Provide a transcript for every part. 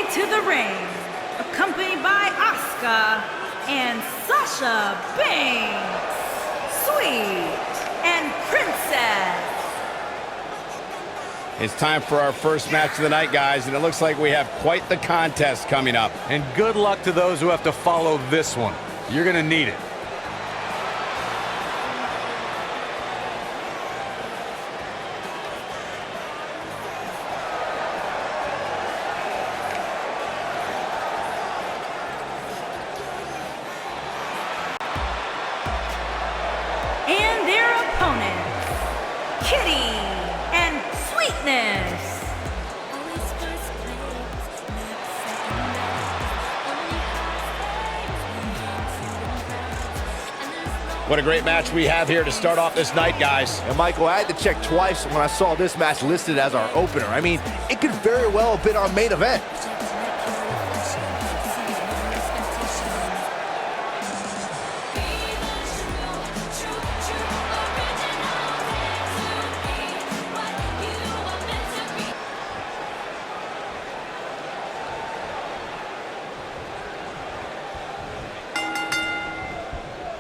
into the ring, accompanied by Asuka and Sasha Banks, Sweet and Princess. It's time for our first match of the night, guys, and it looks like we have quite the contest coming up. And good luck to those who have to follow this one. You're gonna need it. And their opponents, Cutie and Sweetness. What a great match we have here to start off this night, guys. And Michael, I had to check twice when I saw this match listed as our opener. I mean, it could very well have been our main event.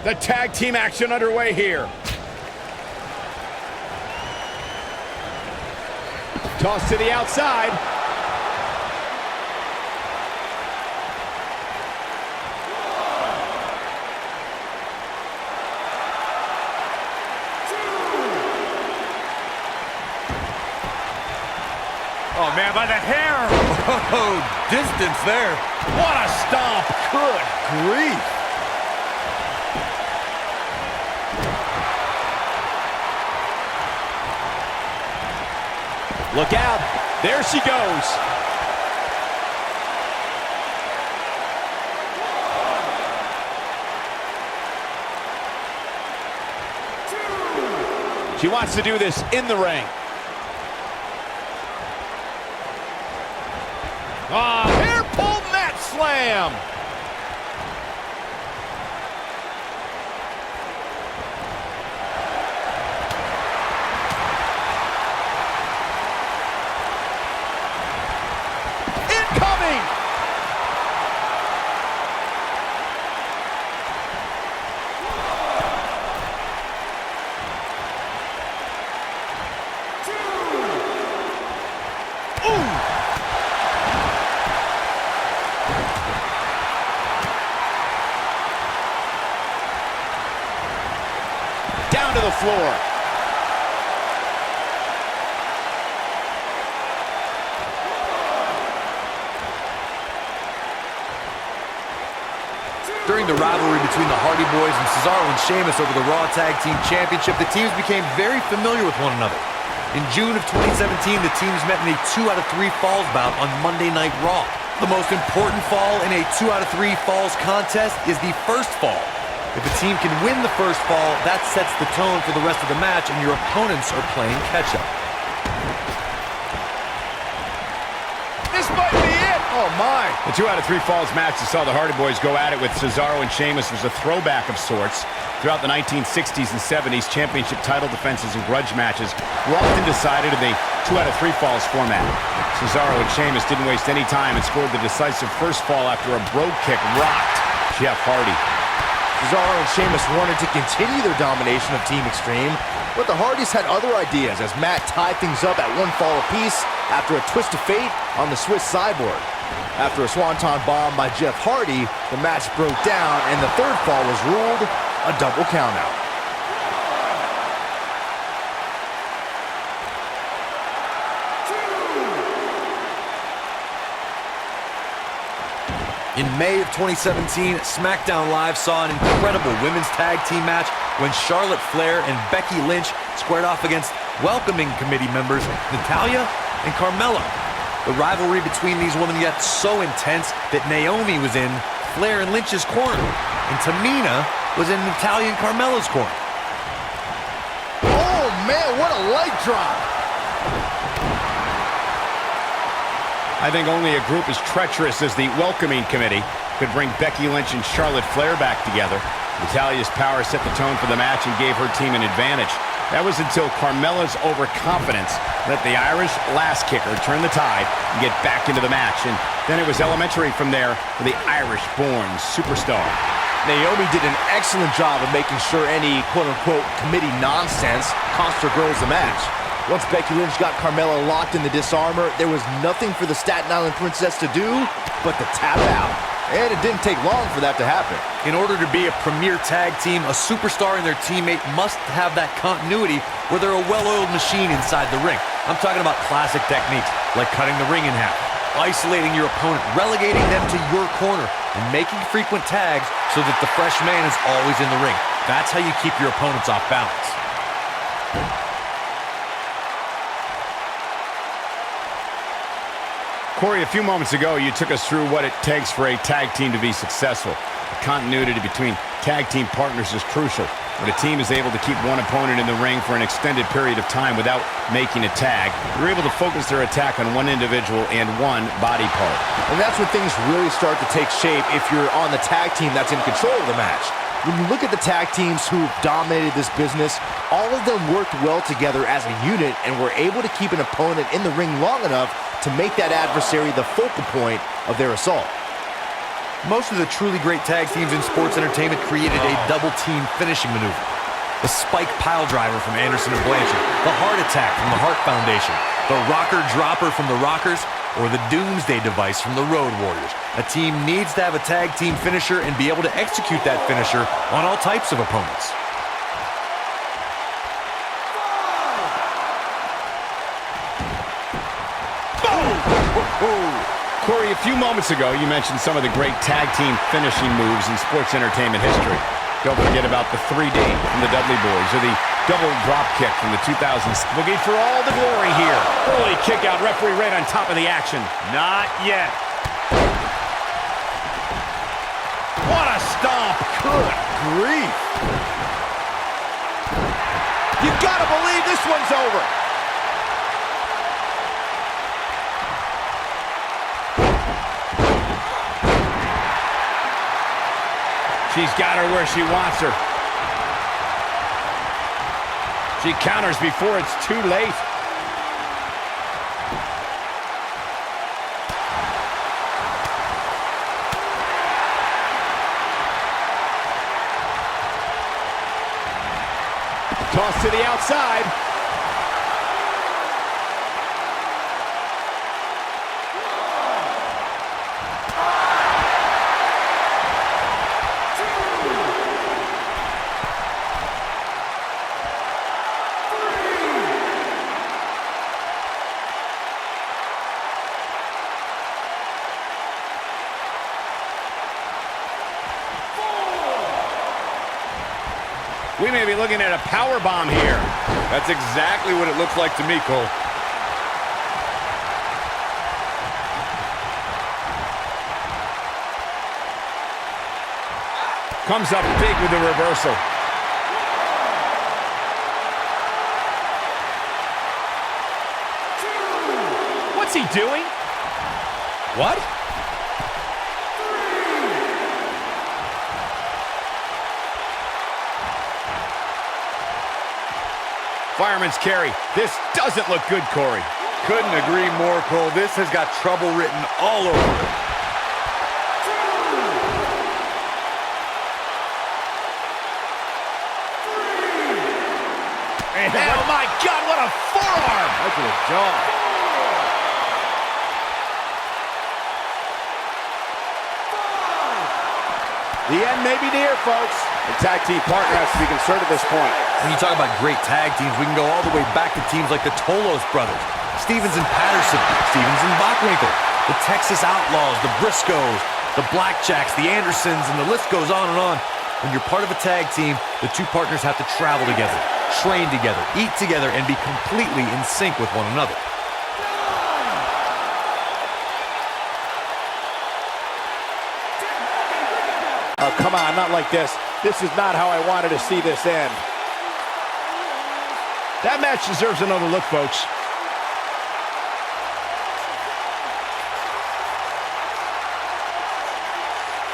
The tag team action underway here. Toss to the outside. Oh, man, by the hair. Oh, distance there. What a stomp. Good grief. Look out. There she goes. She wants to do this in the ring. Hair pull mat slam. Down to the floor. During the rivalry between the Hardy Boys and Cesaro and Sheamus over the Raw Tag Team Championship, the teams became very familiar with one another. In June of 2017, the teams met in a 2 out of 3 falls bout on Monday Night Raw. The most important fall in a 2 out of 3 falls contest is the first fall. If a team can win the first fall, that sets the tone for the rest of the match, and your opponents are playing catch-up. This might be it. Oh, my. The 2 out of 3 falls match that saw the Hardy Boys go at it with Cesaro and Sheamus was a throwback of sorts. Throughout the 1960s and 70s, championship title defenses and grudge matches were often decided in the 2 out of 3 falls format. Cesaro and Sheamus didn't waste any time and scored the decisive first fall after a brogue kick rocked Jeff Hardy. Cesaro and Sheamus wanted to continue their domination of Team Extreme, but the Hardys had other ideas as Matt tied things up at 1 fall apiece after a twist of fate on the Swiss Cyborg. After a swanton bomb by Jeff Hardy, the match broke down and the third fall was ruled a double countout. In May of 2017, SmackDown Live saw an incredible women's tag team match when Charlotte Flair and Becky Lynch squared off against welcoming committee members Natalya and Carmella. The rivalry between these women got so intense that Naomi was in Flair and Lynch's corner, and Tamina was in Natalya and Carmella's corner. Oh man, what a leg drop! I think only a group as treacherous as the welcoming committee could bring Becky Lynch and Charlotte Flair back together. Natalya's power set the tone for the match and gave her team an advantage. That was until Carmella's overconfidence let the Irish last kicker turn the tide and get back into the match. And then it was elementary from there for the Irish-born superstar. Naomi did an excellent job of making sure any quote-unquote committee nonsense cost her girls the match. Once Becky Lynch got Carmella locked in the disarmor, there was nothing for the Staten Island Princess to do but to tap out. And it didn't take long for that to happen. In order to be a premier tag team, a superstar and their teammate must have that continuity where they're a well-oiled machine inside the ring. I'm talking about classic techniques like cutting the ring in half, isolating your opponent, relegating them to your corner, and making frequent tags so that the fresh man is always in the ring. That's how you keep your opponents off balance. Corey, a few moments ago, you took us through what it takes for a tag team to be successful. The continuity between tag team partners is crucial. When a team is able to keep one opponent in the ring for an extended period of time without making a tag, they're able to focus their attack on one individual and one body part. And that's when things really start to take shape if you're on the tag team that's in control of the match. When you look at the tag teams who've dominated this business, all of them worked well together as a unit and were able to keep an opponent in the ring long enough to make that adversary the focal point of their assault. Most of the truly great tag teams in sports entertainment created a double-team finishing maneuver. The spike pile driver from Anderson and Blanchard, the heart attack from the Hart Foundation, the rocker dropper from the Rockers, or the Doomsday device from the Road Warriors. A team needs to have a tag team finisher and be able to execute that finisher on all types of opponents. Corey, a few moments ago, you mentioned some of the great tag team finishing moves in sports entertainment history. Don't forget about the 3D from the Dudley Boys or the double drop kick from the 2000s. Looking for all the glory here. Early kick out, referee right on top of the action. Not yet. What a stomp. Good grief. You gotta believe this one's over. She's got her where she wants her. She counters before it's too late. Toss to the outside. We may be looking at a power bomb here. That's exactly what it looks like to me, Cole. Comes up big with the reversal. What's he doing? What? Fireman's carry. This doesn't look good, Corey. Couldn't agree more, Cole. This has got trouble written all over it. Oh my God, what a forearm! That's a jaw. The end may be near, folks. The tag team partner has to be concerned at this point. When you talk about great tag teams, we can go all the way back to teams like the Tolos brothers, Stevens and Patterson, Stevens and Bockwinkel, the Texas Outlaws, the Briscoes, the Blackjacks, the Andersons, and the list goes on and on. When you're part of a tag team, the two partners have to travel together, train together, eat together, and be completely in sync with one another. Oh, come on, not like this. This is not how I wanted to see this end. That match deserves another look, folks.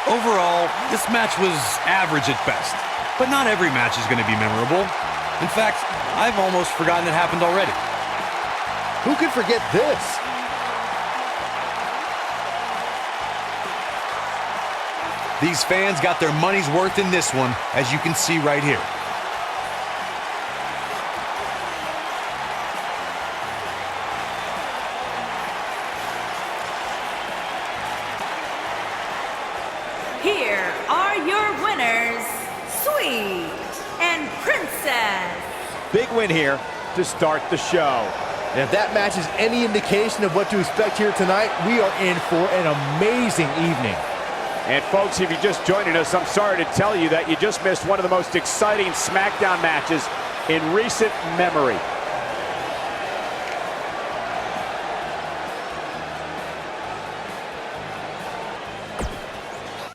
Overall, this match was average at best, but not every match is going to be memorable. In fact, I've almost forgotten it happened already. Who could forget this? These fans got their money's worth in this one, as you can see right here. Here are your winners, Sweet and Princess. Big win here to start the show. And if that match is any indication of what to expect here tonight, we are in for an amazing evening. And folks, if you're just joining us, I'm sorry to tell you that you just missed one of the most exciting SmackDown matches in recent memory.